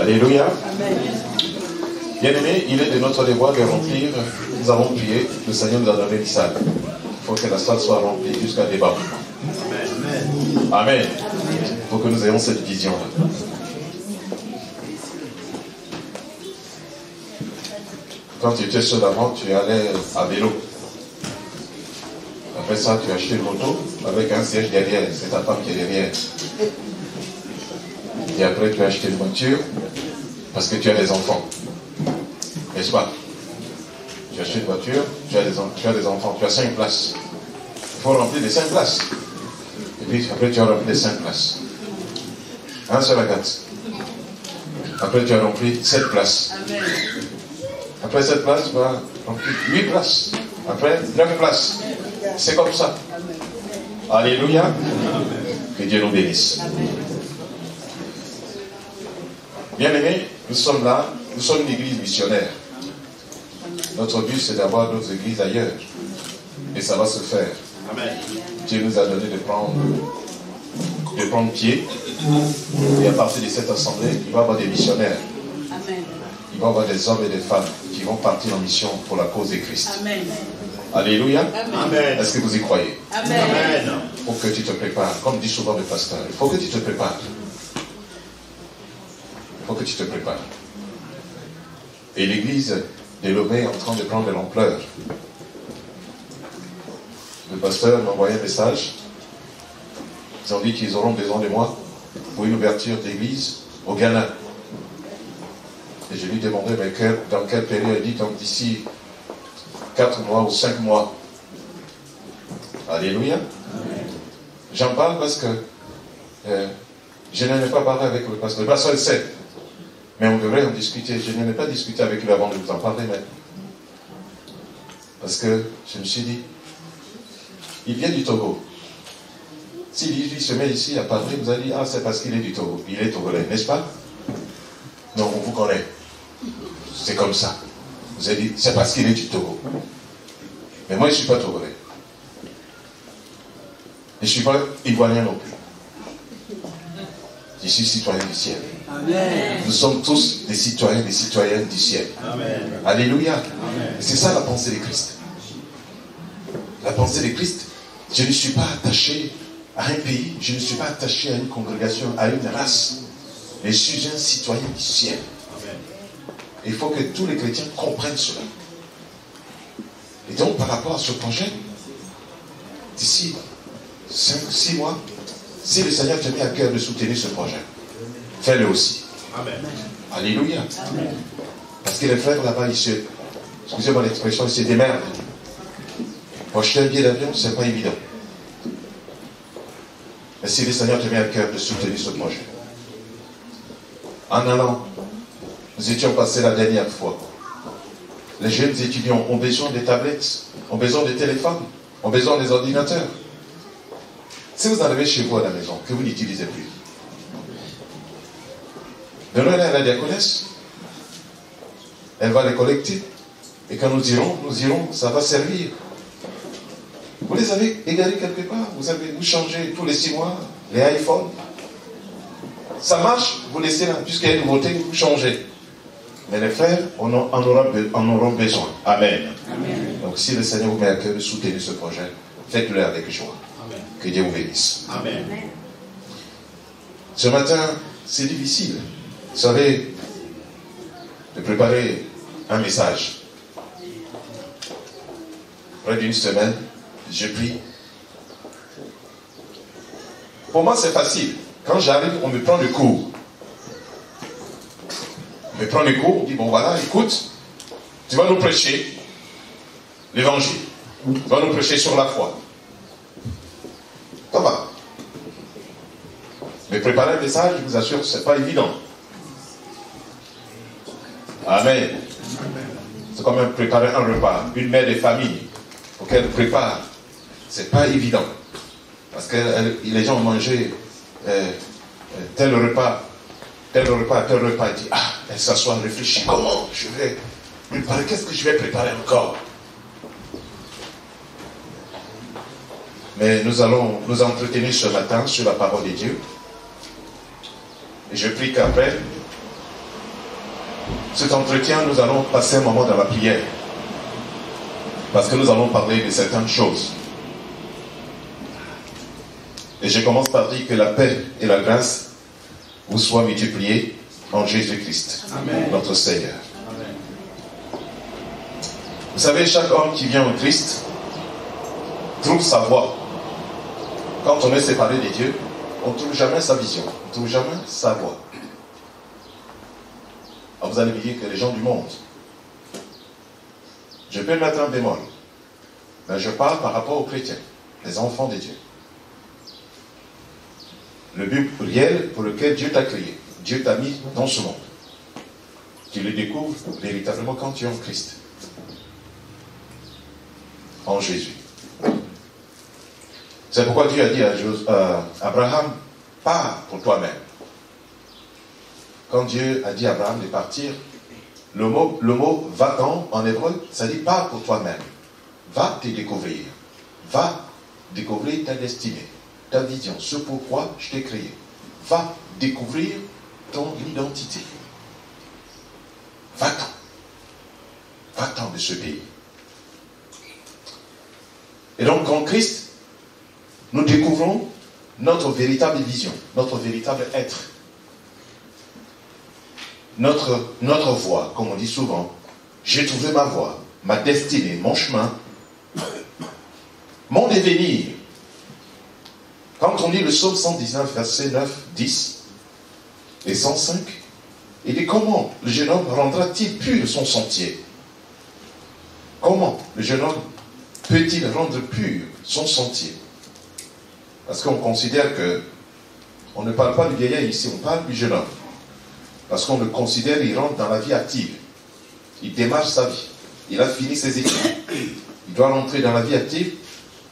Alléluia. Bien-aimés, il est de notre devoir de remplir. Nous avons prié, le Seigneur nous a donné une salle. Il faut que la salle soit remplie jusqu'à débat. Amen. Il faut que nous ayons cette vision-là. Quand tu étais seul avant, tu allais à vélo. Après ça, tu as acheté une moto avec un siège derrière. C'est ta femme qui est derrière. Et après, tu as acheté une voiture parce que tu as des enfants. N'est-ce pas? Tu as acheté une voiture, tu as des enfants, tu as 5 places. Il faut remplir les 5 places. Et puis après, tu as rempli les 5 places. Un seul à 4. Après, tu as rempli 7 places. Après 7 places, tu vas remplir 8 places. Après, 9 places. C'est comme ça. Alléluia. Que Dieu nous bénisse. Bien-aimés, nous sommes là, nous sommes une église missionnaire. Notre but, c'est d'avoir d'autres églises ailleurs. Et ça va se faire. Amen. Dieu nous a donné de prendre pied. Et à partir de cette assemblée, il va y avoir des missionnaires. Amen. Il va y avoir des hommes et des femmes qui vont partir en mission pour la cause de Christ. Amen. Alléluia. Amen. Est-ce que vous y croyez? Amen. Il faut que tu te prépares. Comme dit souvent le pasteur, il faut que tu te prépares. Il faut que tu te prépares. Et l'église de Lomé est en train de prendre de l'ampleur. Le pasteur m'a envoyé un message. Ils ont dit qu'ils auront besoin de moi pour une ouverture d'église au Ghana. Et je lui demandais mais dans quelle période. Il dit donc d'ici 4 mois ou 5 mois. Alléluia. J'en parle parce que je n'en ai pas parlé avec le pasteur. Le pasteur le sait. Mais on devrait en discuter. Je n'en ai pas discuté avec lui avant de vous en parler maintenant. Parce que je me suis dit, il vient du Togo. S'il se met ici à parler, vous allez dire, ah, c'est parce qu'il est du Togo. Il est togolais, n'est-ce pas? Non, on vous connaît. C'est comme ça. Vous allez dire, c'est parce qu'il est du Togo. Mais moi, je ne suis pas togolais. Et je ne suis pas ivoirien non plus. Je suis citoyen du ciel. Amen. Nous sommes tous des citoyens du ciel. Amen. Alléluia. C'est ça la pensée de Christ. La pensée de Christ, je ne suis pas attaché à un pays, je ne suis pas attaché à une congrégation, à une race, mais je suis un citoyen du ciel. Amen. Il faut que tous les chrétiens comprennent cela. Et donc, par rapport à ce projet, d'ici 5-6 mois, si le Seigneur te met à cœur de soutenir ce projet, fais-le aussi. Amen. Alléluia. Amen. Parce que les frères là-bas, excusez-moi l'expression, ils se démerdent. Pour acheter un billet d'avion, ce n'est pas évident. Mais si le Seigneur te met à cœur de soutenir ce projet, en allant, nous étions passés la dernière fois. Les jeunes étudiants ont besoin des tablettes, ont besoin des téléphones, ont besoin des ordinateurs. Si vous en avez chez vous à la maison, que vous n'utilisez plus, donnez-les à la diaconesse. Elle va les collecter. Et quand nous irons, ça va servir. Vous les avez égarés quelque part. Vous changez tous les 6 mois les iPhones. Ça marche, vous laissez là. Puisqu'il y a une nouveauté, vous changez. Mais les frères en auront besoin. Amen. Amen. Donc si le Seigneur vous met à cœur de soutenir ce projet, faites-le avec joie. Amen. Que Dieu vous bénisse. Amen. Ce matin, c'est difficile. Vous savez, de préparer un message. Près d'une semaine, je prie. Pour moi, c'est facile. Quand j'arrive, on me prend le cours. On me prend le cours, on dit, bon voilà, écoute, tu vas nous prêcher l'évangile. Tu vas nous prêcher sur la foi. Ça va. Mais préparer un message, je vous assure, ce n'est pas évident. Amen. C'est comme préparer un repas. Une mère de famille, pour qu'elle prépare, c'est pas évident. Parce que les gens ont mangé tel repas, elle dit, ah, elle s'assoit, réfléchit, comment je vais préparer, qu'est-ce que je vais préparer encore? Mais nous allons nous entretenir ce matin sur la parole de Dieu. Et je prie qu'après, cet entretien, nous allons passer un moment dans la prière. Parce que nous allons parler de certaines choses. Et je commence par dire que la paix et la grâce vous soient multipliées en Jésus-Christ, notre Seigneur. Amen. Vous savez, chaque homme qui vient au Christ trouve sa voie. Quand on est séparé de Dieu, on ne trouve jamais sa vision, on ne trouve jamais sa voie. Alors vous allez me dire que les gens du monde, je peux mettre un bémol, mais je parle par rapport aux chrétiens, les enfants de Dieu. Le but réel pour lequel Dieu t'a créé, Dieu t'a mis dans ce monde. Tu le découvres véritablement quand tu es en Christ. En Jésus. C'est pourquoi Dieu a dit à Abraham, pars pour toi-même. Quand Dieu a dit à Abraham de partir, le mot va-t'en en hébreu, ça dit pars pour toi-même. Va te découvrir. Va découvrir ta destinée, ta vision, ce pourquoi je t'ai créé. Va découvrir ton identité. Va-t'en. Va-t'en de ce pays. Et donc en Christ, nous découvrons notre véritable vision, notre véritable être. Notre voie, comme on dit souvent. J'ai trouvé ma voie, ma destinée, mon chemin, mon devenir. Quand on lit le psaume 119, versets 9, 10 et 105, il dit comment le jeune homme rendra-t-il pur son sentier? Comment le jeune homme peut-il rendre pur son sentier? Parce qu'on considère que, on ne parle pas du vieillard ici, on parle du jeune homme. Parce qu'on le considère, il rentre dans la vie active. Il démarre sa vie. Il a fini ses études. Il doit rentrer dans la vie active.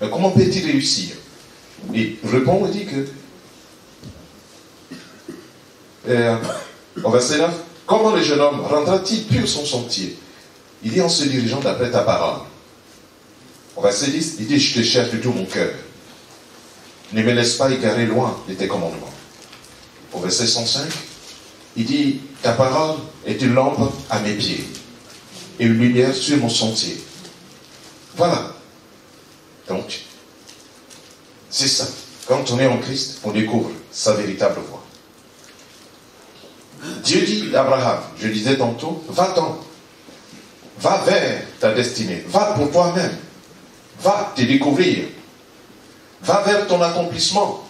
Mais comment peut-il réussir? Il répond, il dit que, au verset 9, comment le jeune homme rendra-t-il pur son sentier? Il dit en se dirigeant d'après ta parole. Au verset 10, il dit, je te cherche de tout mon cœur. Ne me laisse pas égarer loin de tes commandements. Au verset 105, il dit, ta parole est une lampe à mes pieds et une lumière sur mon sentier. Voilà. Donc, c'est ça. Quand on est en Christ, on découvre sa véritable voie. Dieu dit à Abraham, je disais tantôt, va-t'en. Va vers ta destinée. Va pour toi-même. Va te découvrir. Va vers ton accomplissement.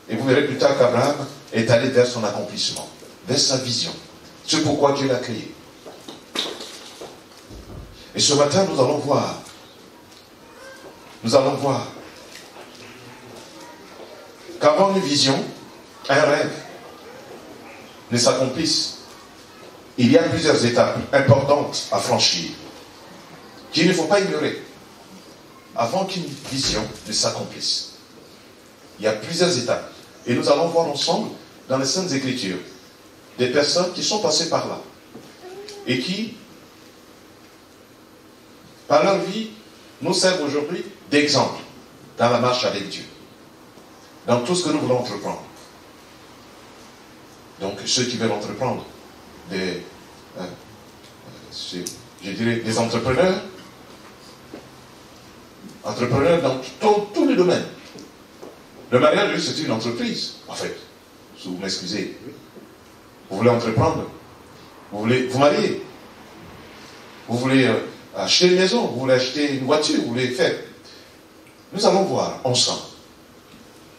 Et vous verrez plus tard qu'Abraham est allé vers son accomplissement, vers sa vision. C'est pourquoi Dieu l'a créé. Et ce matin, nous allons voir qu'avant une vision, un rêve ne s'accomplisse, il y a plusieurs étapes importantes à franchir, qu'il ne faut pas ignorer. Avant qu'une vision ne s'accomplisse, il y a plusieurs étapes. Et nous allons voir ensemble, dans les Saintes Écritures, des personnes qui sont passées par là. Et qui, par leur vie, nous servent aujourd'hui d'exemple dans la marche avec Dieu. Dans tout ce que nous voulons entreprendre. Donc, ceux qui veulent entreprendre, je dirais des entrepreneurs dans tous les domaines. Le mariage, c'est une entreprise, en fait. Si vous m'excusez. Vous voulez entreprendre. Vous voulez vous marier. Vous voulez acheter une maison. Vous voulez acheter une voiture. Vous voulez faire. Nous allons voir ensemble.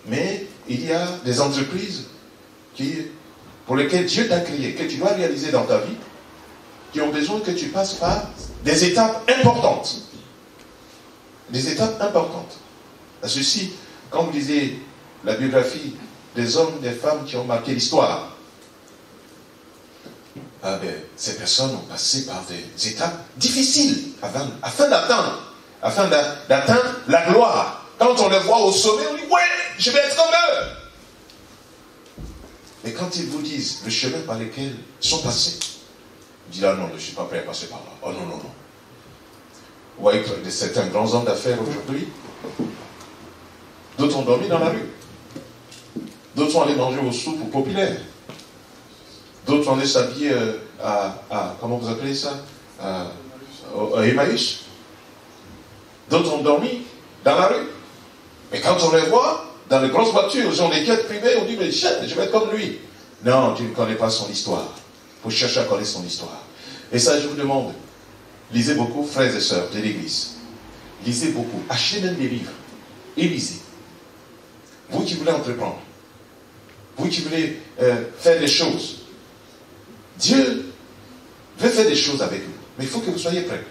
Mais il y a des entreprises pour lesquelles Dieu t'a créé, que tu dois réaliser dans ta vie, qui ont besoin que tu passes par des étapes importantes. Des étapes importantes. À ceci, quand vous lisez la biographie des hommes, des femmes qui ont marqué l'histoire, ces personnes ont passé par des étapes difficiles afin d'atteindre la gloire. Quand on les voit au sommet, on dit ouais, je vais être comme eux. Mais quand ils vous disent le chemin par lequel ils sont passés, vous dites là non, je ne suis pas prêt à passer par là. Oh non, non, non. Vous voyez que certains grands hommes d'affaires aujourd'hui, d'autres ont dormi dans la rue. D'autres sont allés manger aux soupes populaires. D'autres ont laissé habiller comment vous appelez ça, à Emmaüs. D'autres ont dormi dans la rue. Mais quand on les voit, dans les grosses voitures, ils ont des quêtes privées, on dit, mais je vais être comme lui. Non, tu ne connais pas son histoire. Il faut chercher à connaître son histoire. Et ça, je vous demande, lisez beaucoup, frères et sœurs de l'Église. Lisez beaucoup. Achetez même des livres. Et lisez. Vous qui voulez entreprendre. Vous qui voulez faire des choses. Dieu veut faire des choses avec vous. Mais il faut que vous soyez prêts.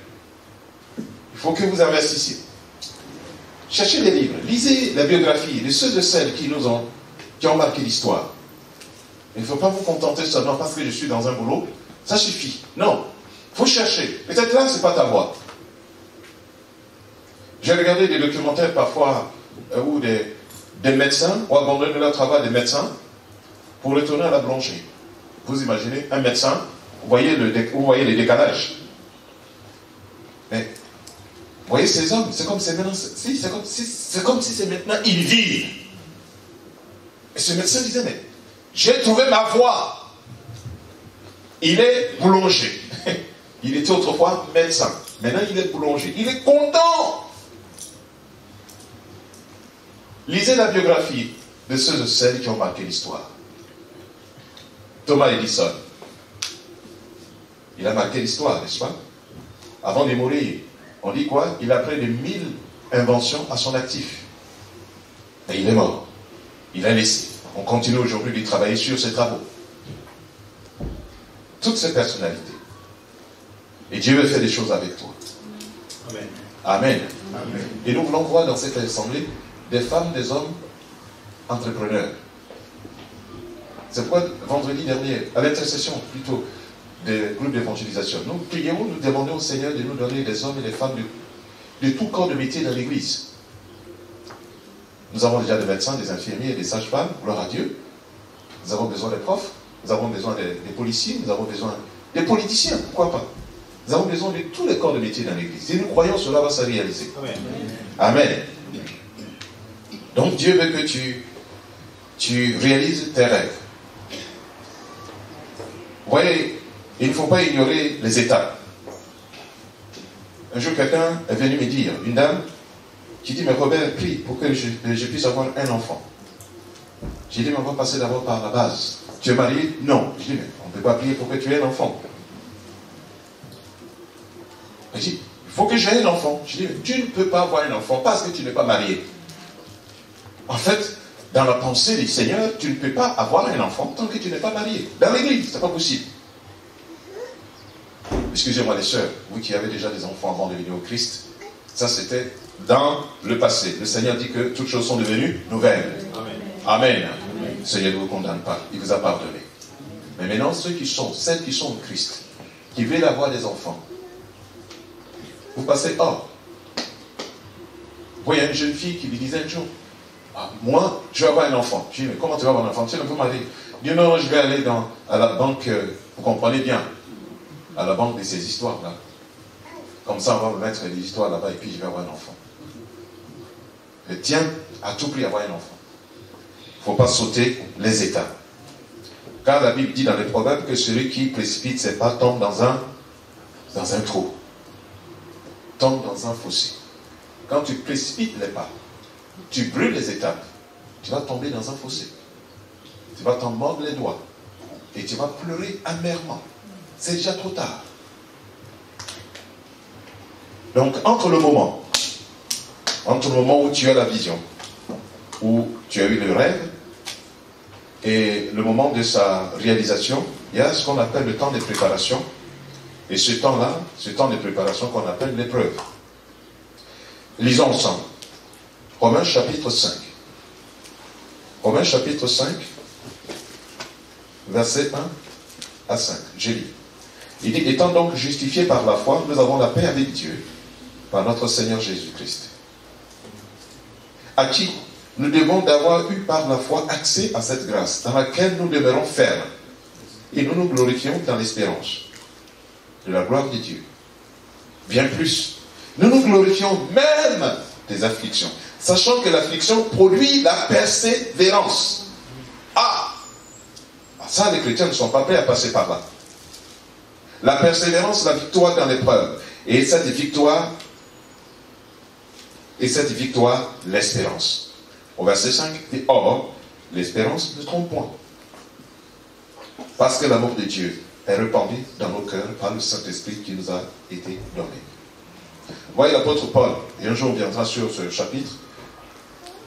Il faut que vous investissiez. Cherchez des livres. Lisez la biographie de ceux et celles qui ont marqué l'histoire. Il ne faut pas vous contenter seulement parce que je suis dans un boulot. Ça suffit. Non. Il faut chercher. Peut-être là, ce n'est pas ta voie. J'ai regardé des documentaires parfois où des médecins ont abandonné leur travail, des médecins, pour retourner à la boulangerie. Vous imaginez, un médecin, vous voyez les décalages. Mais, vous voyez ces hommes, c'est comme si c'est maintenant, ils vivent. Et ce médecin disait, mais j'ai trouvé ma voie. Il est boulanger. Il était autrefois médecin. Maintenant, il est boulanger. Il est content. Lisez la biographie de ceux et celles qui ont marqué l'histoire. Thomas Edison. Il a marqué l'histoire, n'est-ce pas? Avant de mourir, on dit quoi? Il a près de 1000 inventions à son actif. Et il est mort. Il a laissé. On continue aujourd'hui de travailler sur ses travaux. Toutes ces personnalités. Et Dieu veut faire des choses avec toi. Amen. Amen. Amen. Et nous voulons voir dans cette assemblée des femmes, des hommes entrepreneurs. C'est pourquoi vendredi dernier, à l'intercession plutôt des groupes d'évangélisation, nous prions, nous demandons au Seigneur de nous donner des hommes et des femmes de tout corps de métier dans l'Église. Nous avons déjà des médecins, des infirmiers et des sages-femmes, gloire à Dieu. Nous avons besoin des profs, nous avons besoin des policiers, nous avons besoin des politiciens, pourquoi pas. Nous avons besoin de tous les corps de métier dans l'Église. Et nous croyons que cela va se réaliser. Amen. Amen. Donc Dieu veut que tu réalises tes rêves. Vous voyez, il ne faut pas ignorer les étapes. Un jour, quelqu'un est venu me dire, une dame, qui dit, mais Robert, prie pour que je puisse avoir un enfant. J'ai dit, mais on va passer d'abord par la base. Tu es marié? Non. Je dis, mais on ne peut pas prier pour que tu aies un enfant. Elle dit, il faut que j'aie un enfant. Je dis, mais tu ne peux pas avoir un enfant parce que tu n'es pas marié. En fait, dans la pensée du Seigneur, tu ne peux pas avoir un enfant tant que tu n'es pas marié. Dans l'église, ce n'est pas possible. Excusez-moi les sœurs, vous qui avez déjà des enfants avant de venir au Christ, ça c'était dans le passé. Le Seigneur dit que toutes choses sont devenues nouvelles. Amen. Amen. Amen. Le Seigneur ne vous condamne pas, il vous a pardonné. Mais maintenant, celles qui sont au Christ, qui veulent avoir des enfants, vous passez hors. Vous voyez une jeune fille qui lui disait un jour, ah, moi, je vais avoir un enfant. Je dis, mais comment tu vas avoir un enfant? Tu ne peux m'aller. Il dit, non, je vais aller à la banque, vous comprenez bien, à la banque de ces histoires-là. Comme ça, on va me mettre des histoires là-bas et puis je vais avoir un enfant. Je tiens à tout prix à avoir un enfant. Il ne faut pas sauter les étapes. Car la Bible dit dans les Proverbes que celui qui précipite ses pas tombe dans un trou. Tombe dans un fossé. Quand tu précipites les pas, tu brûles les étapes, tu vas tomber dans un fossé. Tu vas t'en mordre les doigts. Et tu vas pleurer amèrement. C'est déjà trop tard. Donc, entre le moment où tu as la vision, où tu as eu le rêve, et le moment de sa réalisation, il y a ce qu'on appelle le temps de préparation. Et ce temps-là, ce temps de préparation qu'on appelle l'épreuve. Lisons ensemble. Romains chapitre 5. Romains chapitre 5, versets 1 à 5. Je lis. Il dit, étant donc justifiés par la foi, nous avons la paix avec Dieu, par notre Seigneur Jésus-Christ, à qui nous devons d'avoir eu par la foi accès à cette grâce, dans laquelle nous demeurons fermes, et nous nous glorifions dans l'espérance de la gloire de Dieu. Bien plus, nous nous glorifions même des afflictions, sachant que l'affliction produit la persévérance. Ah! Ça, les chrétiens ne sont pas prêts à passer par là. La persévérance, la victoire dans l'épreuve. Et cette victoire, l'espérance. Au verset 5, il dit, or, l'espérance ne trompe point. Parce que l'amour de Dieu est répandu dans nos cœurs par le Saint-Esprit qui nous a été donné. Vous voyez l'apôtre Paul, et un jour on viendra sur ce chapitre,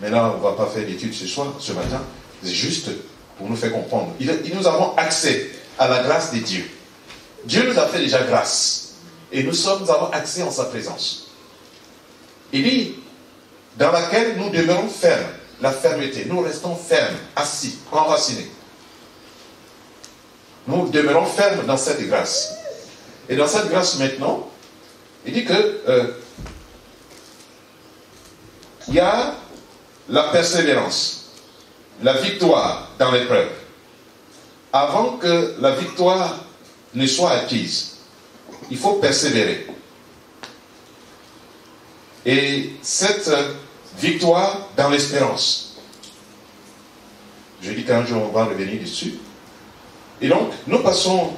mais là on ne va pas faire d'études ce matin, c'est juste pour nous faire comprendre. Nous avons accès à la grâce de Dieu. Dieu nous a fait déjà grâce, et nous avons accès en sa présence. Il dit, dans laquelle nous demeurons fermes, la fermeté, nous restons fermes, assis, enracinés. Nous demeurons fermes dans cette grâce. Et dans cette grâce maintenant, il dit que il y a la persévérance, la victoire dans l'épreuve. Avant que la victoire ne soit acquise, il faut persévérer. Et cette victoire dans l'espérance, je dis qu'un jour on va revenir dessus. Et donc, nous passons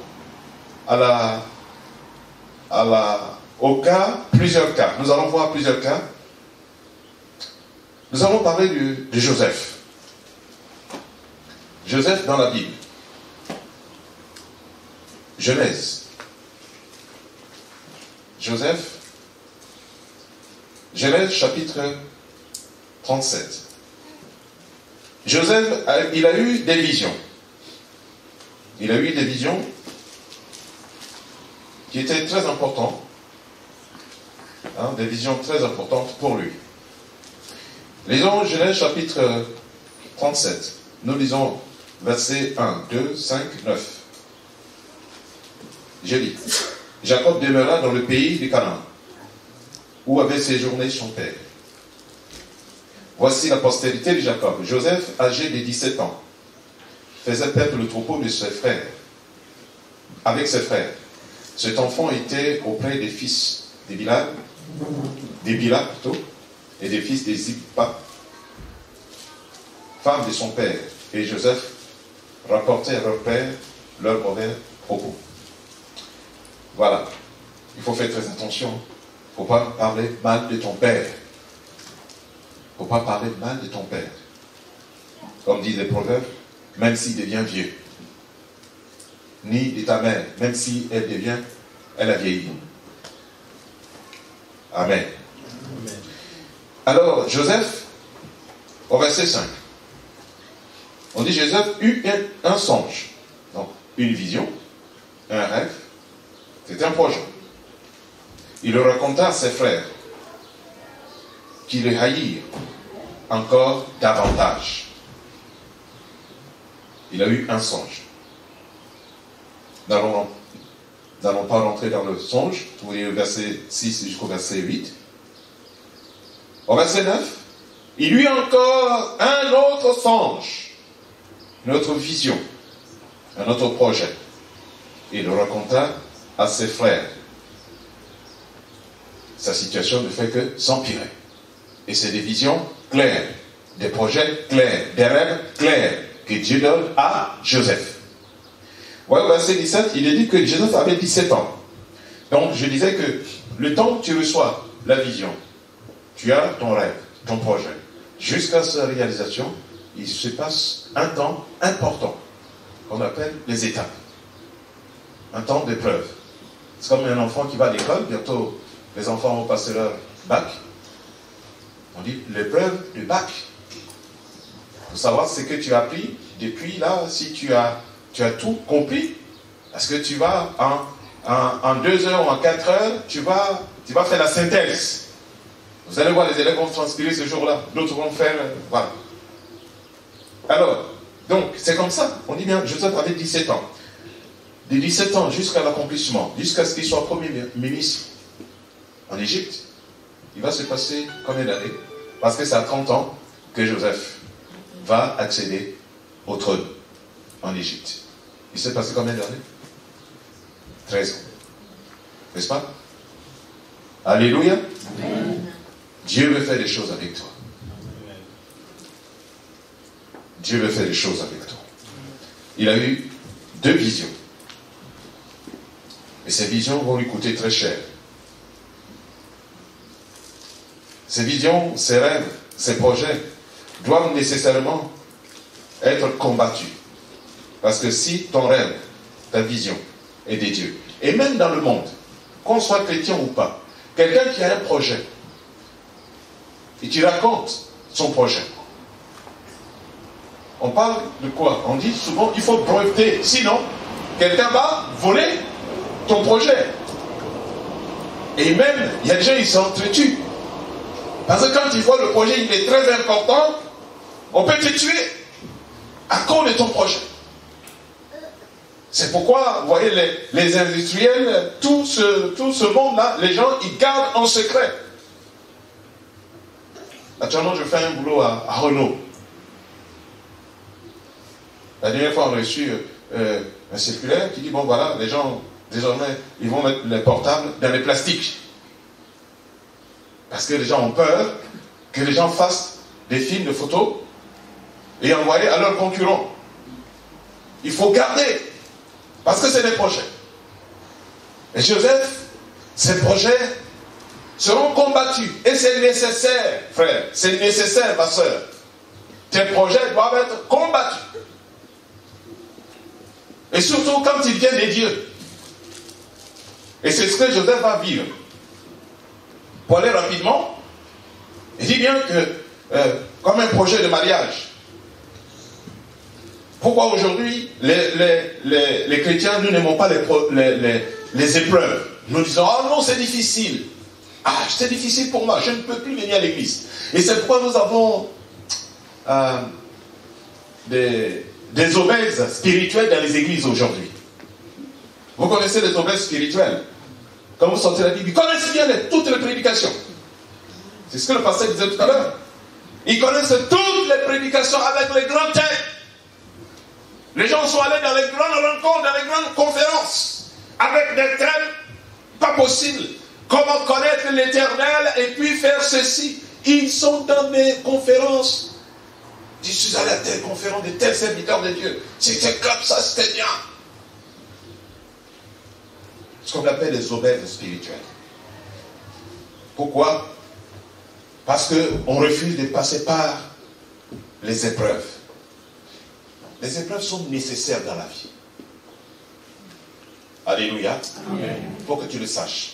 plusieurs cas. Nous allons voir plusieurs cas. Nous allons parler de Joseph. Joseph dans la Bible. Genèse. Joseph. Genèse chapitre 37. Joseph, il a eu des visions. Il a eu des visions qui étaient très importantes. Des visions très importantes pour lui. Lisons Genèse chapitre 37. Nous lisons versets 1, 2, 5, 9. Je lis. Jacob demeura dans le pays du Canaan, où avait séjourné son père. Voici la postérité de Jacob. Joseph, âgé de 17 ans, faisait perdre le troupeau de ses frères, avec ses frères. Cet enfant était auprès des fils des Bila plutôt, et des fils des Zippa, femme de son père. Et Joseph rapportait à leur père leurs mauvais propos. Voilà. Il faut faire très attention. Il ne faut pas parler mal de ton père. Il ne faut pas parler mal de ton père. Comme disent les proverbes, même s'il devient vieux. Ni de ta mère, même si elle a vieilli. Amen. Amen. Alors, Joseph, au verset 5, on dit Joseph eut un songe, donc une vision, un rêve, c'était un projet. Il le raconta à ses frères, qui le haïrent encore davantage. Il a eu un songe. Nous n'allons pas rentrer dans le songe. Vous voyez le verset 6 jusqu'au verset 8. Au verset 9, il eut encore un autre songe, une autre vision, un autre projet. Il le raconta à ses frères. Sa situation ne fait que s'empirer. Et c'est des visions claires, des projets clairs, des rêves clairs que Dieu donne à Joseph. Voilà, verset 17, il est dit que Joseph avait 17 ans. Donc, je disais que le temps que tu reçois la vision, tu as ton rêve, ton projet. Jusqu'à sa réalisation, il se passe un temps important, qu'on appelle les étapes. Un temps d'épreuve. C'est comme un enfant qui va à l'école, bientôt les enfants vont passer leur bac. On dit l'épreuve du bac. Il faut savoir ce que tu as appris depuis là, si tu as tout compris. Parce que tu vas en 2 heures ou en 4 heures, tu vas faire la synthèse. Vous allez voir, les élèves vont transpirer ce jour-là. D'autres vont faire... voilà. Alors, donc, c'est comme ça. On dit bien, Joseph avait 17 ans. De 17 ans jusqu'à l'accomplissement, jusqu'à ce qu'il soit premier ministre en Égypte, il va se passer combien d'années? Parce que c'est à 30 ans que Joseph va accéder au trône en Égypte. Il s'est passé combien d'années? 13 ans. N'est-ce pas? Alléluia. Amen. Dieu veut faire des choses avec toi. Dieu veut faire des choses avec toi. Il a eu 2 visions. Et ces visions vont lui coûter très cher. Ces visions, ces rêves, ces projets doivent nécessairement être combattus. Parce que si ton rêve, ta vision est des dieux, et même dans le monde, qu'on soit chrétien ou pas, quelqu'un qui a un projet, et tu racontes son projet, on parle de quoi? On dit souvent il faut breveter, sinon quelqu'un va voler ton projet. Et même, il y a des gens qui s'entretuent. Parce que quand ils voient le projet, il est très important, on peut te tuer à cause de ton projet. C'est pourquoi, vous voyez, les industriels, tout ce monde-là, les gens, ils gardent en secret. Actuellement, je fais un boulot à Renault. La dernière fois, on a reçu un circulaire qui dit, bon voilà, les gens, désormais, ils vont mettre les portables dans les plastiques. Parce que les gens ont peur que les gens fassent des films de photos et envoyer à leurs concurrents. Il faut garder, parce que c'est des projets. Et Joseph, ces projets seront combattus. Et c'est nécessaire, frère, c'est nécessaire, ma soeur. Tes projets doivent être combattus. Et surtout quand ils viennent des dieux. Et c'est ce que Joseph va vivre. Pour aller rapidement, il dit bien que, comme un projet de mariage, pourquoi aujourd'hui les chrétiens, nous n'aimons pas les épreuves? Nous disons, oh non, c'est difficile. Ah, c'est difficile pour moi, je ne peux plus venir à l'église. Et c'est pourquoi nous avons des obèses spirituelles dans les églises aujourd'hui. Vous connaissez les obèses spirituelles? Quand vous sortez la Bible, ils connaissent bien toutes les prédications. C'est ce que le pasteur disait tout à l'heure. Ils connaissent toutes les prédications avec les grands thèmes. Les gens sont allés dans les grandes rencontres, dans les grandes conférences, avec des thèmes pas possibles. Comment connaître l'Éternel et puis faire ceci. Ils sont dans des conférences. Je suis allé à telle conférence de tel serviteur de Dieu. C'était comme ça, c'était bien. Ce qu'on appelle les obèses spirituelles. Pourquoi? Parce qu'on refuse de passer par les épreuves. Les épreuves sont nécessaires dans la vie. Alléluia. Il faut que tu le saches.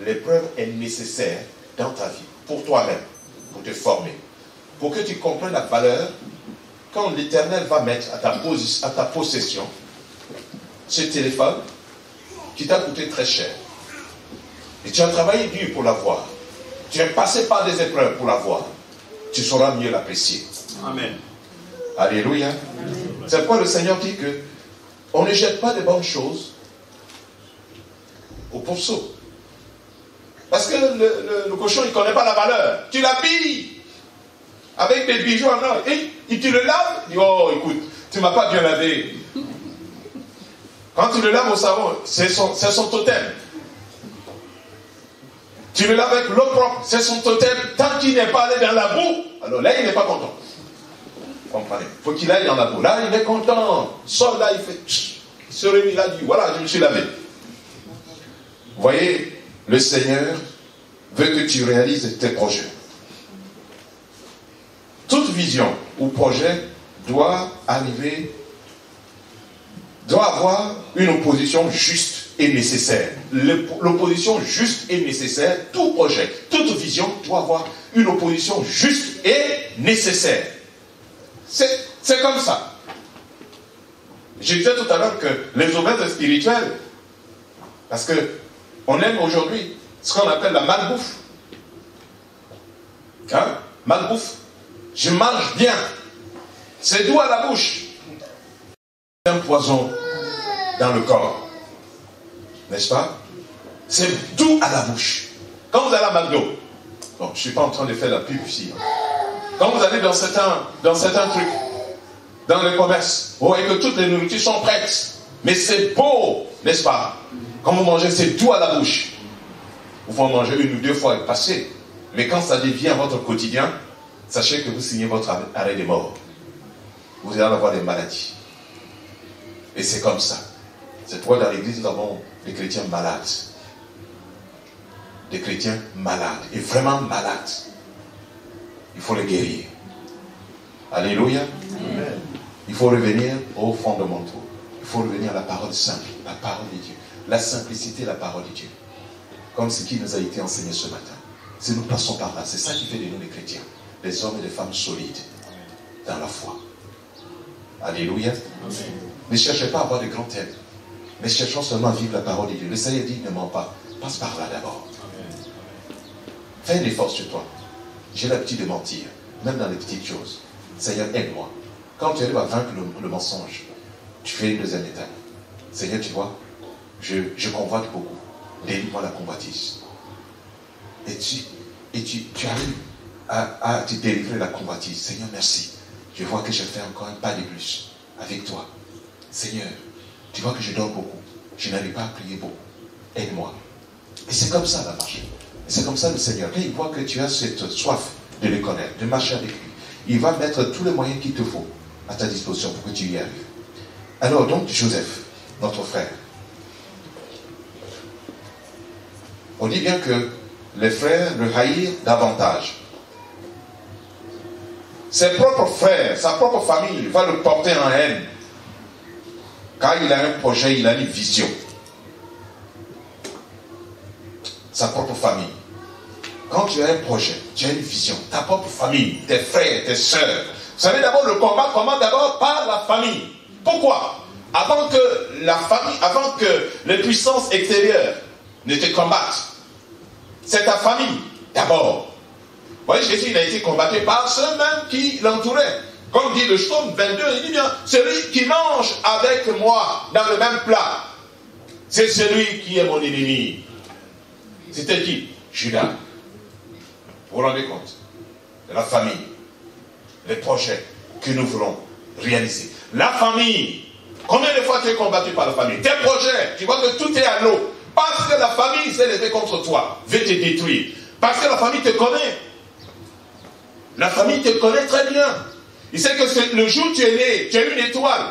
L'épreuve est nécessaire dans ta vie, pour toi-même, pour te former. Pour que tu comprennes la valeur, quand l'Éternel va mettre à ta possession ce téléphone, qui t'a coûté très cher. Et tu as travaillé dur pour l'avoir. Tu es passé par des épreuves pour l'avoir. Tu sauras mieux l'apprécier. Amen. Alléluia. C'est pourquoi le Seigneur dit que on ne jette pas de bonnes choses au ponceau. Parce que le cochon, il ne connaît pas la valeur. Tu l'habilles avec des bijoux en or. Et tu le laves. Il dit, oh, écoute, tu ne m'as pas bien lavé. Quand tu le laves au savon, c'est son totem. Tu le laves avec l'eau propre, c'est son totem. Tant qu'il n'est pas allé dans la boue, alors là, il n'est pas content. Vous comprenez? Il faut qu'il aille dans la boue. Là, il est content. Sol, là, il fait... Il se réunit, là, il dit, voilà, je me suis lavé. Vous voyez, le Seigneur veut que tu réalises tes projets. Toute vision ou projet doit avoir une opposition juste et nécessaire. L'opposition juste et nécessaire, tout projet, toute vision doit avoir une opposition juste et nécessaire. C'est comme ça. Je disais tout à l'heure que les obèses spirituelles, parce que on aime aujourd'hui ce qu'on appelle la malbouffe. Hein? Malbouffe. Je mange bien. C'est doux à la bouche. C'est un poison dans le corps. N'est-ce pas? C'est doux à la bouche. Quand vous allez à McDo, bon, je ne suis pas en train de faire la pub ici. Quand vous allez dans certains trucs, dans le commerce, vous voyez que toutes les nourritures sont prêtes. Mais c'est beau, n'est-ce pas? Quand vous mangez, c'est doux à la bouche. Vous pouvez en manger 1 ou 2 fois et passer. Mais quand ça devient votre quotidien, sachez que vous signez votre arrêt de mort. Vous allez avoir des maladies. Et c'est comme ça. C'est pourquoi dans l'église, nous avons des chrétiens malades. Des chrétiens malades. Et vraiment malades. Il faut les guérir. Alléluia. Amen. Il faut revenir aux fondamentaux. Il faut revenir à la parole simple. La parole de Dieu. La simplicité de la parole de Dieu. Comme ce qui nous a été enseigné ce matin. Si nous passons par là, c'est ça qui fait de nous les chrétiens. Des hommes et des femmes solides dans la foi. Alléluia. Amen. Ne cherchez pas à avoir de grands thèmes. Mais cherchons seulement à vivre la parole de Dieu. Le Seigneur dit, ne mens pas. Passe par là d'abord. Fais un effort sur toi. J'ai l'habitude de mentir, même dans les petites choses. Seigneur, aide-moi. Quand tu arrives à vaincre le mensonge, tu fais une deuxième étape. Seigneur, tu vois, je convoite beaucoup. Délivre-moi la convoitise. Et tu arrives à te délivrer la convoitise. Seigneur, merci. Je vois que je fais encore un pas de plus avec toi. Seigneur, tu vois que je dors beaucoup. Je n'arrive pas à prier beaucoup. Aide-moi. Et c'est comme ça la marche. Et c'est comme ça le Seigneur. Quand il voit que tu as cette soif de le connaître, de marcher avec lui, il va mettre tous les moyens qu'il te faut à ta disposition pour que tu y arrives. Alors donc, Joseph, notre frère. On dit bien que les frères le haïrent davantage. Ses propres frères, sa propre famille va le porter en haine. Car il a un projet, il a une vision. Sa propre famille. Quand tu as un projet, tu as une vision, ta propre famille, tes frères, tes sœurs. Vous savez d'abord, le combat commence d'abord par la famille. Pourquoi? Avant que les puissances extérieures ne te combattent. C'est ta famille, d'abord. Vous voyez, Jésus, il a été combattu par ceux-mêmes qui l'entouraient. Comme dit le psaume 22, il dit bien, celui qui mange avec moi dans le même plat, c'est celui qui est mon ennemi. C'était qui? Judas. Vous vous rendez compte? De la famille, les projets que nous voulons réaliser. La famille, combien de fois tu es combattu par la famille? Tes projets, tu vois que tout est à l'eau. Parce que la famille s'est levée contre toi, veut te détruire. Parce que la famille te connaît. La famille te connaît très bien. Il sait que le jour où tu es né, tu as une étoile.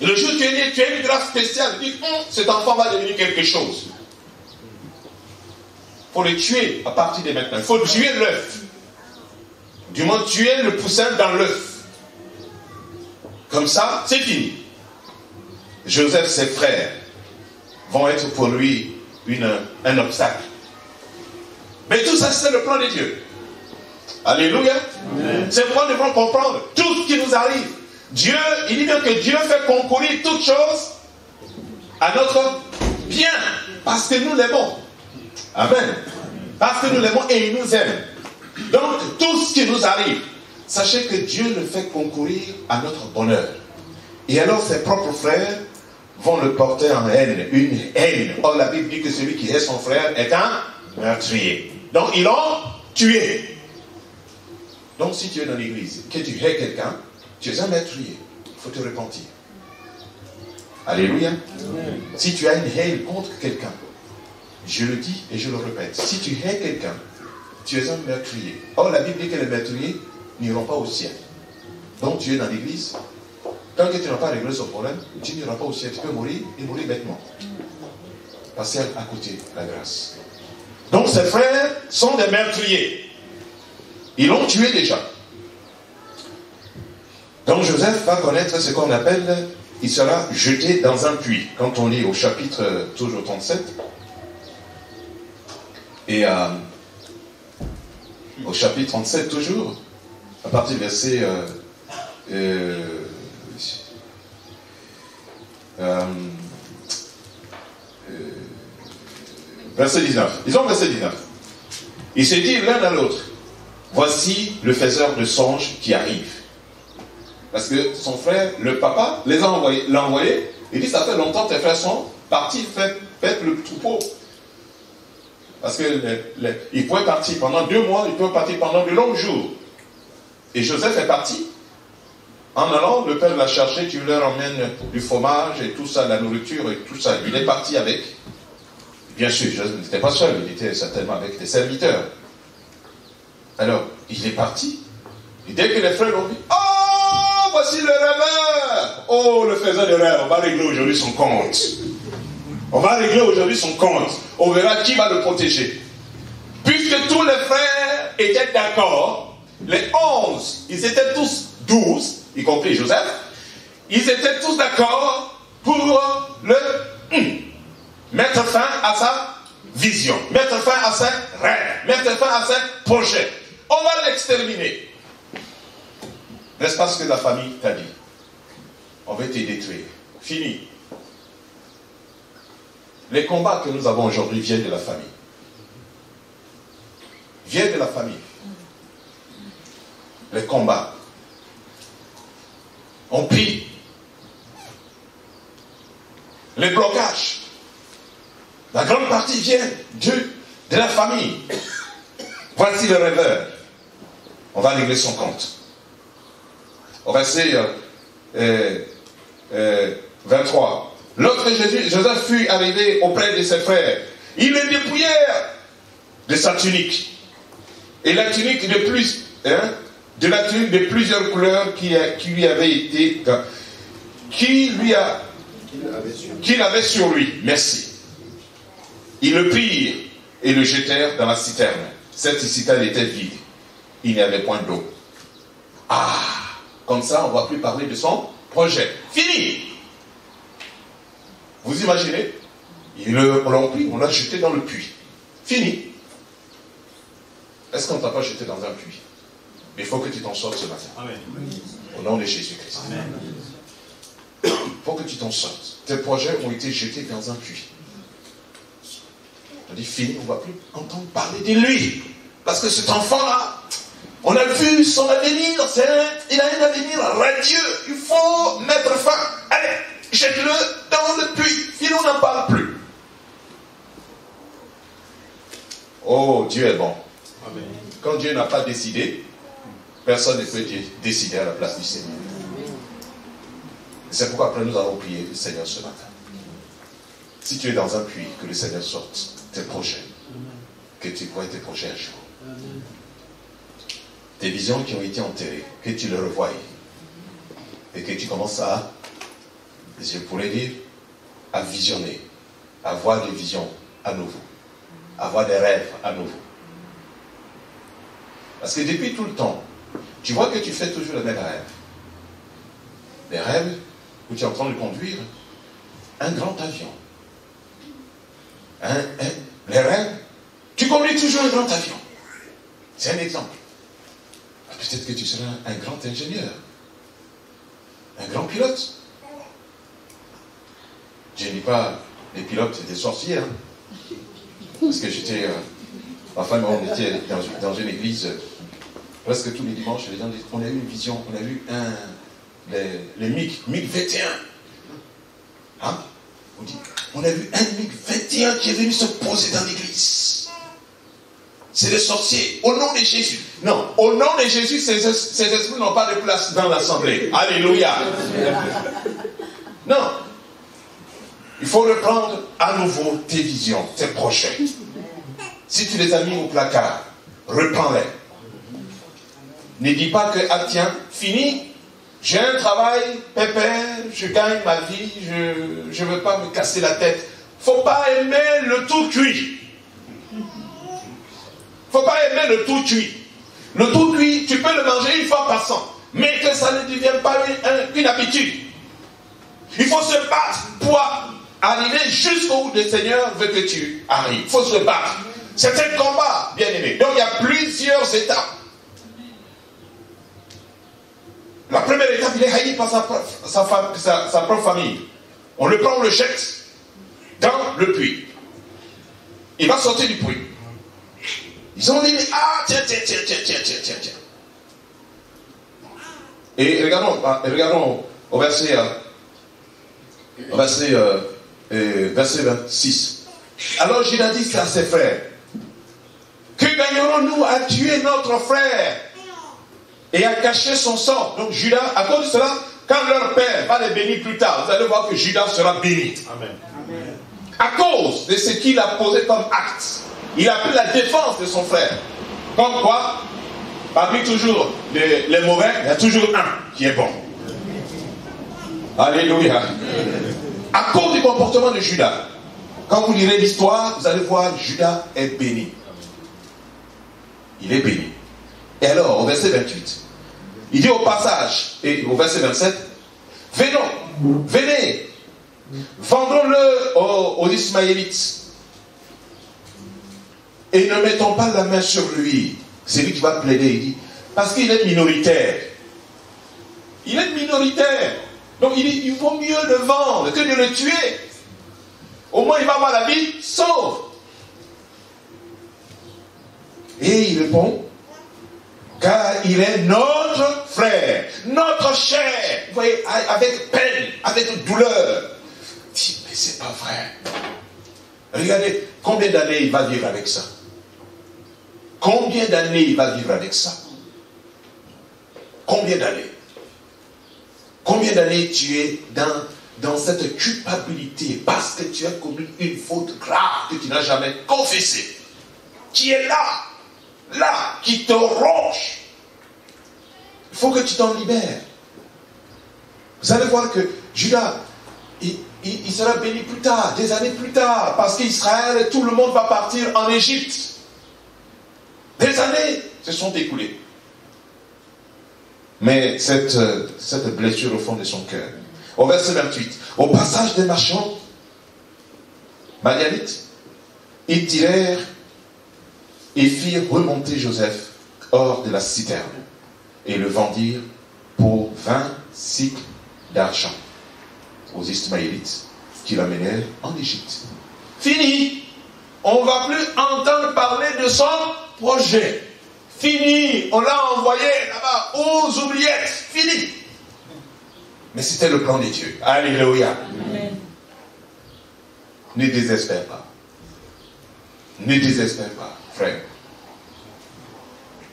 Le jour où tu es né, tu as une grâce spéciale. Il dit, cet enfant va devenir quelque chose. Il faut le tuer à partir de maintenant. Il faut tuer l'œuf. Du moins, tuer le poussin dans l'œuf. Comme ça, c'est fini. Joseph, ses frères, vont être pour lui un obstacle. Mais tout ça, c'est le plan de Dieu. Alléluia. C'est pourquoi nous devons comprendre tout ce qui nous arrive. Dieu, il dit bien que Dieu fait concourir toutes choses à notre bien. Parce que nous l'aimons. Amen. Parce que nous l'aimons et il nous aime. Donc, tout ce qui nous arrive, sachez que Dieu le fait concourir à notre bonheur. Et alors, ses propres frères vont le porter en haine, une haine. Or, la Bible dit que celui qui hait son frère est un meurtrier. Donc, ils l'ont tué. Donc, si tu es dans l'église, que tu hais quelqu'un, tu es un meurtrier. Il faut te repentir. Alléluia. Amen. Si tu as une haine contre quelqu'un, je le dis et je le répète, si tu hais quelqu'un, tu es un meurtrier. Or, la Bible dit que les meurtriers n'iront pas au ciel. Donc, tu es dans l'église. Tant que tu n'as pas réglé ce problème, tu n'iras pas au ciel. Tu peux mourir et mourir bêtement. Passer à côté de la grâce. Donc, ses frères sont des meurtriers. Ils l'ont tué déjà. Donc, Joseph va connaître ce qu'on appelle, il sera jeté dans un puits. Quand on lit au chapitre, toujours 37, et au chapitre 37, toujours, à partir du verset verset 19. Disons verset 19. Il se dit l'un à l'autre, voici le faiseur de songes qui arrive. Parce que son frère, le papa, l'a envoyé. Il dit, ça fait longtemps que tes frères sont partis, faites le troupeau. Parce qu'il pouvait partir pendant 2 mois, il pouvait partir pendant de longs jours. Et Joseph est parti. En allant, le père l'a cherché, tu leur emmènes du fromage et tout ça, la nourriture et tout ça. Il est parti avec. Bien sûr, Joseph n'était pas seul, il était certainement avec des serviteurs. Alors, il est parti. Et dès que les frères l'ont dit, oh, voici le rêveur. oh, le faiseur d'erreur, on va régler aujourd'hui son compte. On va régler aujourd'hui son compte. On verra qui va le protéger. Puisque tous les frères étaient d'accord, les 11, ils étaient tous 12, y compris Joseph, ils étaient tous d'accord pour mettre fin à sa vision, mettre fin à ses rêves, mettre fin à ses projets. On va l'exterminer. N'est-ce pas ce que la famille t'a dit? On va te détruire. Fini. Les combats que nous avons aujourd'hui viennent de la famille. Viennent de la famille. Les combats. On prie. Les blocages. La grande partie vient de la famille. Voici le rêveur. On va régler son compte. Au verset 23. Lorsque Joseph fut arrivé auprès de ses frères, ils le dépouillèrent de sa tunique. Et la tunique de plus, de la tunique de plusieurs couleurs qu'il avait sur lui. Merci. Ils le prirent et le jetèrent dans la citerne. Cette citerne était vide. Il n'y avait point d'eau. Ah, comme ça, on ne va plus parler de son projet. Fini. Vous imaginez? On l'a pris, on l'a jeté dans le puits. Fini. Est-ce qu'on ne t'a pas jeté dans un puits? Il faut que tu t'en sortes ce matin. Amen. Au nom de Jésus-Christ. Il faut que tu t'en sortes. Tes projets ont été jetés dans un puits. On dit fini, on ne va plus entendre parler de lui. Parce que cet enfant-là, on a vu son avenir, il a un avenir radieux. Il faut mettre fin. Allez, jette-le dans le puits. Fini, on n'en parle plus. Oh, Dieu est bon. Amen. Quand Dieu n'a pas décidé, personne ne peut décider à la place du Seigneur. C'est pourquoi après nous allons prier le Seigneur ce matin. Si tu es dans un puits, que le Seigneur sorte tes projets, que tu vois tes projets à jour. Tes visions qui ont été enterrées, que tu les revoies et que tu commences à, je pourrais dire, à visionner, à avoir des visions à nouveau, à avoir des rêves à nouveau. Parce que depuis tout le temps, tu vois que tu fais toujours les mêmes rêves. Des rêves où tu es en train de conduire un grand avion. Les rêves, tu conduis toujours un grand avion. C'est un exemple. Peut-être que tu seras un grand ingénieur, un grand pilote. Je ne dis pas les pilotes des sorciers, hein. Parce que j'étais, enfin on était dans une église, presque tous les dimanches, les gens disent, on a eu une vision, on a vu les MiG-21. Hein? On dit, on a vu un MiG-21 qui est venu se poser dans l'église. C'est les sorciers, au nom de Jésus. Non, au nom de Jésus, ces esprits n'ont pas de place dans l'assemblée. Alléluia. Non. Il faut reprendre à nouveau tes visions, tes projets. Si tu les as mis au placard, reprends-les. Ne dis pas que, ah tiens, fini, j'ai un travail, pépère, je gagne ma vie, je ne veux pas me casser la tête. Il ne faut pas aimer le tout cuit. Il ne faut pas aimer le tout cuit. Le tout cuit, tu peux le manger une fois par an, mais que ça ne devienne pas une habitude. Il faut se battre pour arriver jusqu'au bout. Le Seigneur veut que tu arrives. Il faut se battre. C'est un combat, bien aimé. Donc il y a plusieurs étapes. La première étape, il est haï par sa propre famille. On le prend, on le jette dans le puits. Il va sortir du puits. Ils ont dit, ah, tiens. Et regardons au verset 26. Alors Judas dit à ses frères, que gagnerons-nous à tuer notre frère et à cacher son sang? Donc Judas, à cause de cela, quand leur père va les bénir plus tard, vous allez voir que Judas sera béni. Amen. À cause de ce qu'il a posé comme acte. Il a pris la défense de son frère. Comme quoi, parmi toujours les mauvais, il y a toujours un qui est bon. Alléluia. À cause du comportement de Judas, quand vous lirez l'histoire, vous allez voir, Judas est béni. Il est béni. Et alors, au verset 28, il dit au passage, et au verset 27, venez, vendons-le aux Ismaélites. Et ne mettons pas la main sur lui. C'est lui qui va plaider, il dit, parce qu'il est minoritaire. Il est minoritaire. Donc il dit, il vaut mieux le vendre que de le tuer. Au moins il va avoir la vie sauve. Et il répond, car il est notre frère, notre chair. Vous voyez, avec peine, avec douleur. Il dit, mais c'est pas vrai. Regardez, combien d'années il va vivre avec ça? Combien d'années il va vivre avec ça? Combien d'années? Combien d'années tu es dans cette culpabilité parce que tu as commis une faute grave que tu n'as jamais confessée? Qui est là, qui te ronge. Il faut que tu t'en libères. Vous allez voir que Judas, il sera béni plus tard, des années plus tard, parce qu'Israël, tout le monde va partir en Égypte. Des années se sont écoulées. Mais cette blessure au fond de son cœur. Au verset 28, au passage des marchands madianites, ils tirèrent et firent remonter Joseph hors de la citerne et le vendirent pour 20 cycles d'argent aux Ismaélites qui l'amenèrent en Égypte. Fini. On ne va plus entendre parler de son projet. Fini. On l'a envoyé là-bas aux oubliettes. Fini. Mais c'était le plan de Dieu. Alléluia. Amen. Ne désespère pas. Ne désespère pas, frère.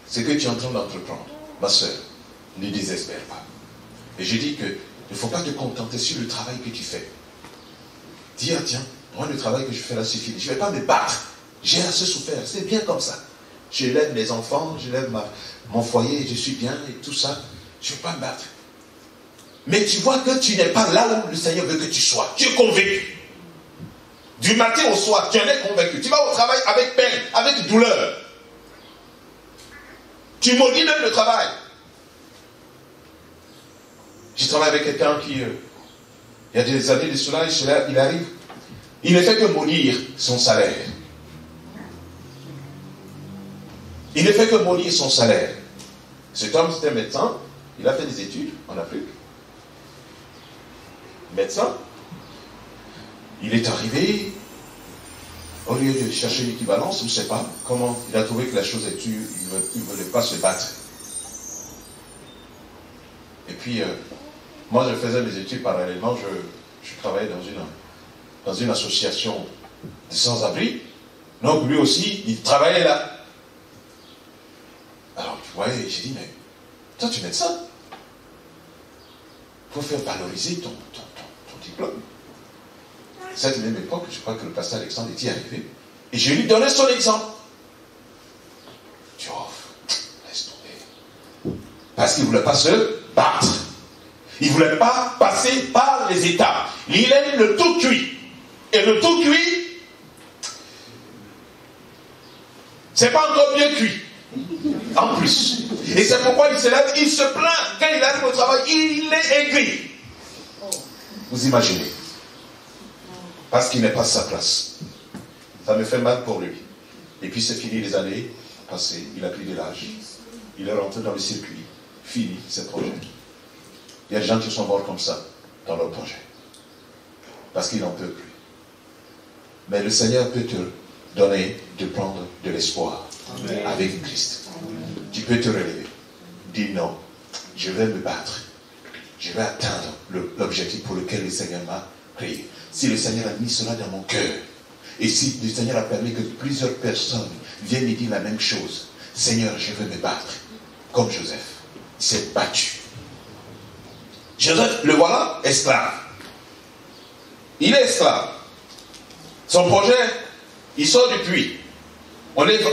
Ce que tu es en train d'entreprendre, ma soeur, ne désespère pas. Et je dis que il ne faut pas te contenter sur le travail que tu fais. Dis, ah tiens, moi le travail que je fais là suffit. Je ne vais pas me battre. J'ai assez souffert. C'est bien comme ça. J'élève mes enfants, j'élève mon foyer, je suis bien et tout ça. Je ne vais pas me battre. Mais tu vois que tu n'es pas là où le Seigneur veut que tu sois. Tu es convaincu. Du matin au soir, tu en es convaincu. Tu vas au travail avec peine, avec douleur. Tu maudis même le travail. J'ai travaillé avec quelqu'un qui, il y a des années de cela, il arrive, il ne fait que maudire son salaire. Il ne fait que maudire son salaire. Cet homme, c'était un médecin, il a fait des études en Afrique. Médecin. Il est arrivé, au lieu de chercher l'équivalence, je ne sais pas comment, il a trouvé que la chose est dure, il ne voulait pas se battre. Et puis, moi je faisais mes études parallèlement, je travaillais dans une association de sans-abri. Donc lui aussi, il travaillait là. Alors, tu vois, j'ai dit, mais toi tu es médecin. Il faut faire valoriser ton diplôme. À cette même époque, je crois que le pasteur Alexandre était arrivé. Et je lui donnais son exemple. Tu laisse tomber. Parce qu'il ne voulait pas se battre. Il ne voulait pas passer par les étapes. Il aime le tout cuit. Et le tout cuit, c'est pas encore bien cuit. En plus. Et c'est pourquoi il se lève, il se plaint. Quand il arrive au travail, il est aigri. Vous imaginez. Parce qu'il n'est pas à sa place. Ça me fait mal pour lui. Et puis c'est fini, les années passées, il a pris de l'âge. Il est rentré dans le circuit. Fini, ses projets. Il y a des gens qui sont morts comme ça, dans leur projet. Parce qu'ils n'en peuvent plus. Mais le Seigneur peut te donner de prendre de l'espoir. Amen. Avec Christ. Amen. Tu peux te relever. Dis non, je vais me battre. Je vais atteindre l'objectif pour lequel le Seigneur m'a créé. Si le Seigneur a mis cela dans mon cœur, et si le Seigneur a permis que plusieurs personnes viennent me dire la même chose, Seigneur, je veux me battre, comme Joseph. Il s'est battu. Joseph, le voilà, esclave. Il est esclave. Son projet, il sort du puits.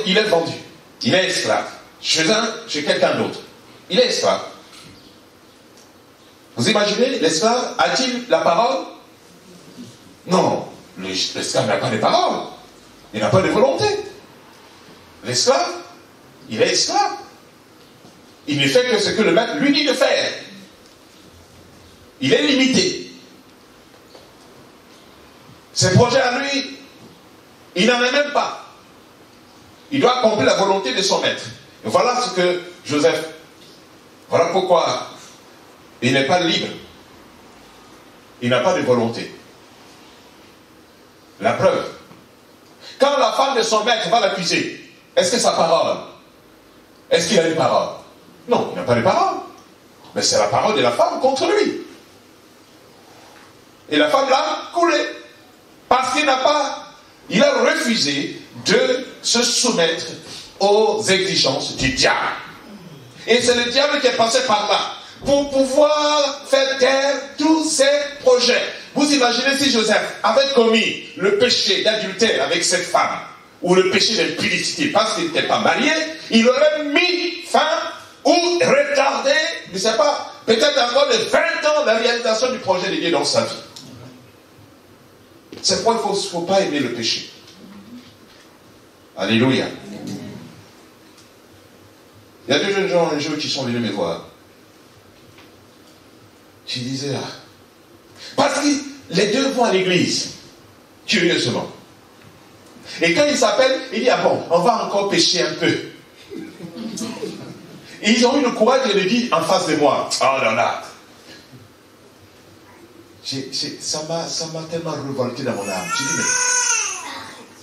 Il est vendu. Il est esclave. Chez quelqu'un d'autre. Il est esclave. Vous imaginez, l'esclave a-t-il la parole? Non, l'esclave n'a pas de parole. Il n'a pas de volonté. L'esclave, il est esclave. Il ne fait que ce que le maître lui dit de faire. Il est limité. Ses projets à lui, il n'en a même pas. Il doit accomplir la volonté de son maître. Et voilà ce que Joseph, voilà pourquoi il n'est pas libre. Il n'a pas de volonté. La preuve. Quand la femme de son maître va l'accuser, est-ce que sa parole? Est-ce qu'il a une parole? Non, il n'a pas de parole. Mais c'est la parole de la femme contre lui. Et la femme l'a coulé. Parce qu'il n'a pas, il a refusé de se soumettre aux exigences du diable. Et c'est le diable qui est passé par là pour pouvoir faire taire tous ses projets. Vous imaginez si Joseph avait commis le péché d'adultère avec cette femme, ou le péché d'impudicité, parce qu'il n'était pas marié, il aurait mis fin ou retardé, je ne sais pas, peut-être encore de 20 ans la réalisation du projet de Dieu dans sa vie. C'est pourquoi il ne faut pas aimer le péché. Alléluia. Il y a deux jeunes gens un jour qui sont venus me voir. Je disais, parce que les deux vont à l'église, curieusement. Et quand ils s'appellent, il dit, ah bon, on va encore pécher un peu. Et ils ont eu le courage de le dire en face de moi. Oh là là. Ça m'a tellement révolté dans mon âme. Je dis, mais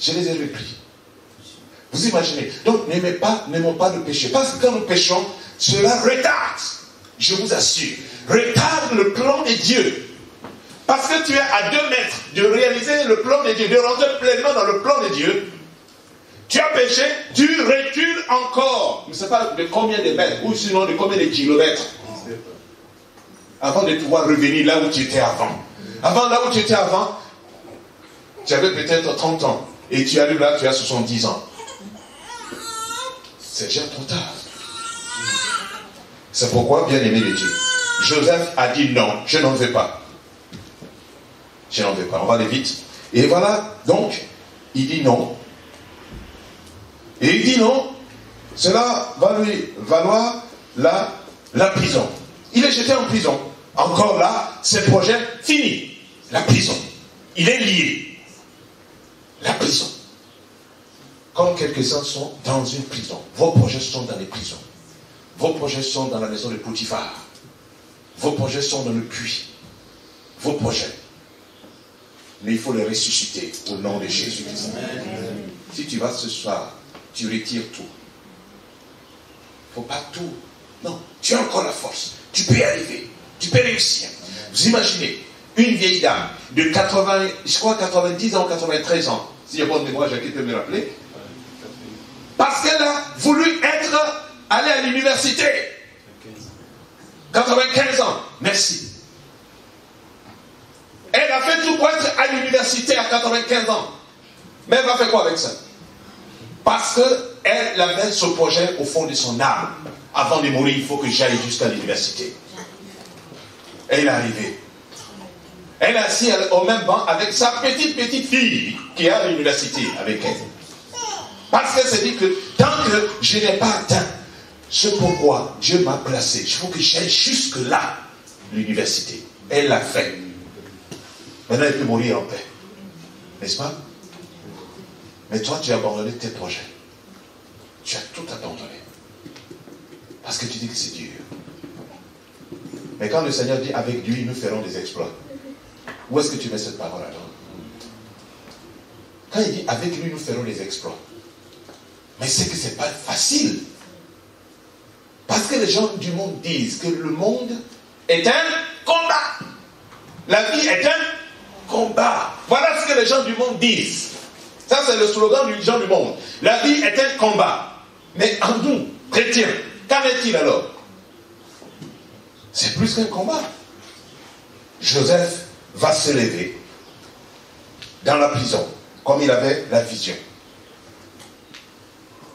je les ai repris. Vous imaginez. Donc, n'aimons pas le péché. Parce que quand nous péchons, cela retarde. Je vous assure. Retarde le plan de Dieu. Parce que tu es à 2 mètres de réaliser le plan de Dieu, de rentrer pleinement dans le plan de Dieu. Tu as péché, tu recules encore. Je ne sais pas de combien de mètres, ou sinon de combien de kilomètres. Avant de pouvoir revenir là où tu étais avant. Avant, là où tu étais avant, tu avais peut-être 30 ans. Et tu arrives là, tu as 70 ans. C'est déjà trop tard. C'est pourquoi, bien aimé de Dieu, Joseph a dit non, je n'en veux pas. Je n'en veux pas. On va aller vite. Et voilà, donc, il dit non. Et il dit non, cela va lui valoir la prison. Il est jeté en prison. Encore là, ses projets finis. La prison. Il est lié. La prison. Comme quelques-uns sont dans une prison. Vos projets sont dans les prisons. Vos projets sont dans la maison de Potiphar. Vos projets sont dans le puits. Vos projets. Mais il faut les ressusciter au nom de Jésus-Christ. Si tu vas ce soir, tu retires tout. Il ne faut pas tout. Non, tu as encore la force. Tu peux y arriver. Tu peux réussir. Vous imaginez, une vieille dame de 80, je crois 90 ans, 93 ans, si j'ai bonne mémoire, Jacques peut me rappeler, parce qu'elle a voulu aller à l'université. 95 ans, merci. Elle a fait tout pour être à l'université à 95 ans. Mais elle va faire quoi avec ça? Parce qu'elle avait ce projet au fond de son âme. Avant de mourir, il faut que j'aille jusqu'à l'université. Elle est arrivée. Elle est assise au même banc avec sa petite fille qui est à l'université avec elle. Parce qu'elle s'est dit que tant que je n'ai pas atteint ce pourquoi Dieu m'a placé, il faut que j'aille jusque là, l'université. Elle l'a fait. Maintenant, elle peut mourir en paix. N'est-ce pas? Mais toi, tu as abandonné tes projets. Tu as tout abandonné. Parce que tu dis que c'est dur. Mais quand le Seigneur dit avec lui, nous ferons des exploits. Où est-ce que tu mets cette parole alors? Quand il dit avec lui, nous ferons des exploits. Mais c'est que ce n'est pas facile. Parce que les gens du monde disent que le monde est un combat. La vie est un combat. Voilà ce que les gens du monde disent. Ça, c'est le slogan des gens du monde. La vie est un combat. Mais en nous, chrétiens, qu'en est-il alors? C'est plus qu'un combat. Joseph va se lever dans la prison, comme il avait la vision.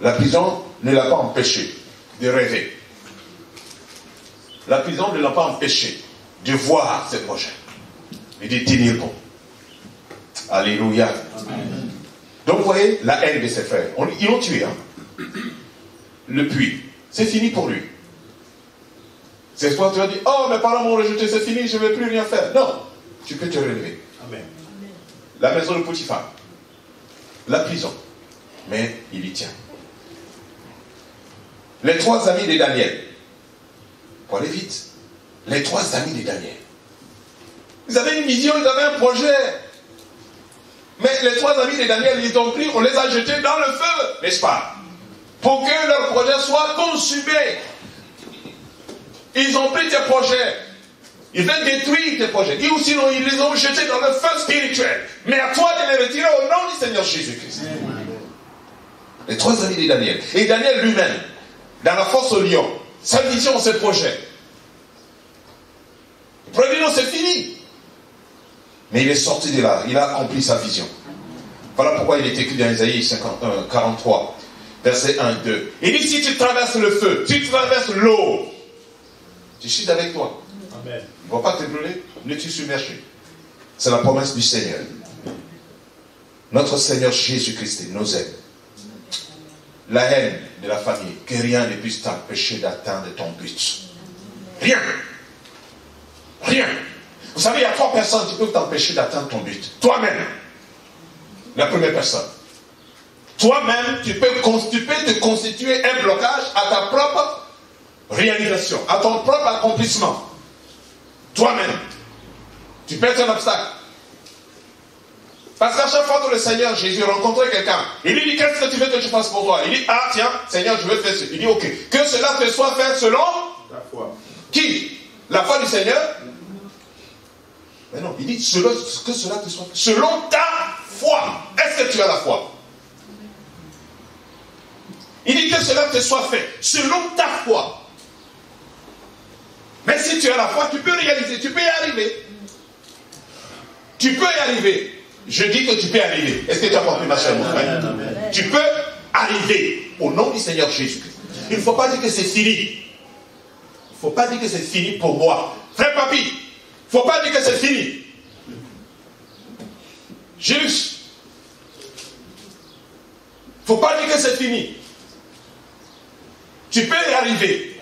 La prison ne l'a pas empêché de rêver. La prison ne l'a pas empêché de voir ses projets et de tenir bon. Alléluia. Amen. Donc vous voyez la haine de ses frères. Ils l'ont tué. Hein. Le puits. C'est fini pour lui. C'est toi tu vas dire, oh mes parents m'ont rejeté, c'est fini, je ne vais plus rien faire. Non, tu peux te relever. Amen. La maison de Potiphar. La prison. Mais il y tient. Les 3 amis de Daniel. Pour aller vite. Les 3 amis de Daniel. Ils avaient une vision, ils avaient un projet. Mais les 3 amis de Daniel, ils ont pris, on les a jetés dans le feu, n'est-ce pas? Pour que leur projet soit consumé. Ils ont pris tes projets. Ils veulent détruire tes projets. Ou sinon, ils les ont jetés dans le feu spirituel. Mais à toi de les retirer au nom du Seigneur Jésus-Christ. Les 3 amis de Daniel. Et Daniel lui-même, dans la fosse au lion, sa vision, ses projets. Il pourrait dire non, c'est fini. Mais il est sorti de là, il a accompli sa vision. Voilà pourquoi il est écrit dans Isaïe 43, verset 1 et 2. Il dit, si tu traverses le feu, si tu traverses l'eau, je suis avec toi. Amen. Il ne va pas te brûler, ne te submerger. C'est la promesse du Seigneur. Notre Seigneur Jésus-Christ nous aide. La haine de la famille, que rien ne puisse t'empêcher d'atteindre ton but. Rien. Rien. Vous savez, il y a 3 personnes qui peuvent t'empêcher d'atteindre ton but. Toi-même. La première personne. Toi-même, tu peux te constituer un blocage à ta propre réalisation, à ton propre accomplissement. Toi-même. Tu peux être un obstacle. Parce qu'à chaque fois que le Seigneur Jésus rencontrait quelqu'un, il lui dit, qu'est-ce que tu veux que je fasse pour toi? Il dit, ah tiens, Seigneur, je veux faire ceci. Il dit, ok. Que cela te soit fait selon la foi. Qui? La foi du Seigneur? Mais non, il dit, que cela te soit fait selon ta foi. Est-ce que tu as la foi? Il dit que cela te soit fait selon ta foi. Mais si tu as la foi, tu peux réaliser, tu peux y arriver. Tu peux y arriver. Je dis que tu peux arriver. Est-ce que tu as compris, ma soeur, mon frère? Tu peux arriver au nom du Seigneur Jésus-Christ. Il ne faut pas dire que c'est fini. Il ne faut pas dire que c'est fini pour moi. Frère Papi, il ne faut pas dire que c'est fini. Juste. Il ne faut pas dire que c'est fini. Tu peux y arriver.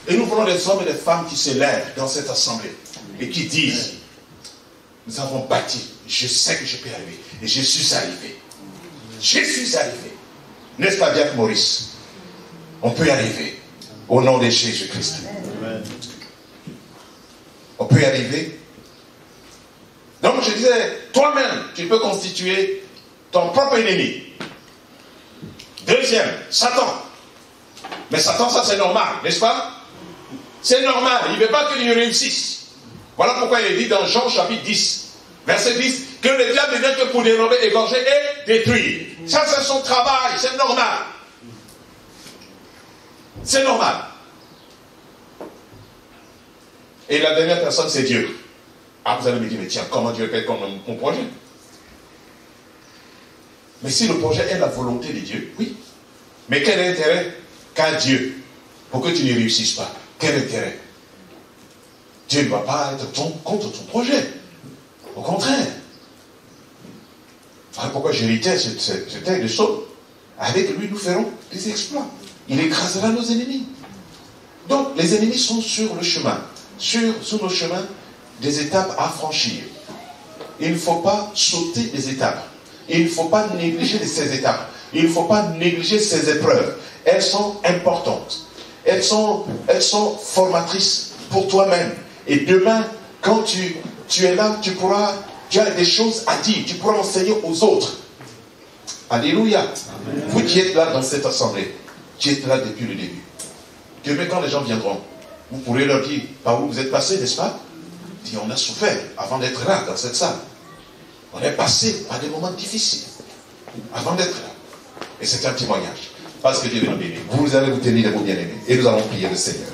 Et nous voulons des hommes et des femmes qui se lèvent dans cette assemblée et qui disent, nous avons bâti, je sais que je peux y arriver. Et je suis arrivé. Je suis arrivé. N'est-ce pas bien, Maurice? On peut y arriver. Au nom de Jésus-Christ. On peut y arriver. Donc je disais, toi-même, tu peux constituer ton propre ennemi. Deuxième, Satan. Mais Satan, ça c'est normal, n'est-ce pas? C'est normal, il ne veut pas que tu réussisses. Voilà pourquoi il est dit dans Jean chapitre 10, verset 10, que le diable ne vient que pour dérober, égorger et détruire. Ça c'est son travail, c'est normal. C'est normal. Et la dernière personne, c'est Dieu. Ah, vous allez me dire, mais tiens, comment Dieu peut être comme mon projet? Mais si le projet est la volonté de Dieu, oui. Mais quel intérêt qu'a Dieu pour que tu ne réussisses pas? Quel intérêt? Dieu ne va pas être contre ton projet. Au contraire. Voilà pourquoi j'héritais ce texte de Saul. Avec lui, nous ferons des exploits. Il écrasera nos ennemis. Donc, les ennemis sont sur le chemin. Sur nos chemins, des étapes à franchir. Il ne faut pas sauter des étapes. Il ne faut pas négliger ces étapes. Il ne faut pas négliger ces épreuves. Elles sont importantes. Elles sont formatrices pour toi-même. Et demain, quand tu es là, tu as des choses à dire. Tu pourras enseigner aux autres. Alléluia. Amen. Vous qui êtes là dans cette assemblée, qui êtes là depuis le début. Demain, quand les gens viendront, vous pourrez leur dire par où vous êtes passé, n'est-ce pas? Dit, on a souffert avant d'être là, dans cette salle. On est passé par des moments difficiles avant d'être là. Et c'est un témoignage. Parce que Dieu nous bénit. Vous allez vous tenir de vos bien-aimés. Et nous allons prier le Seigneur.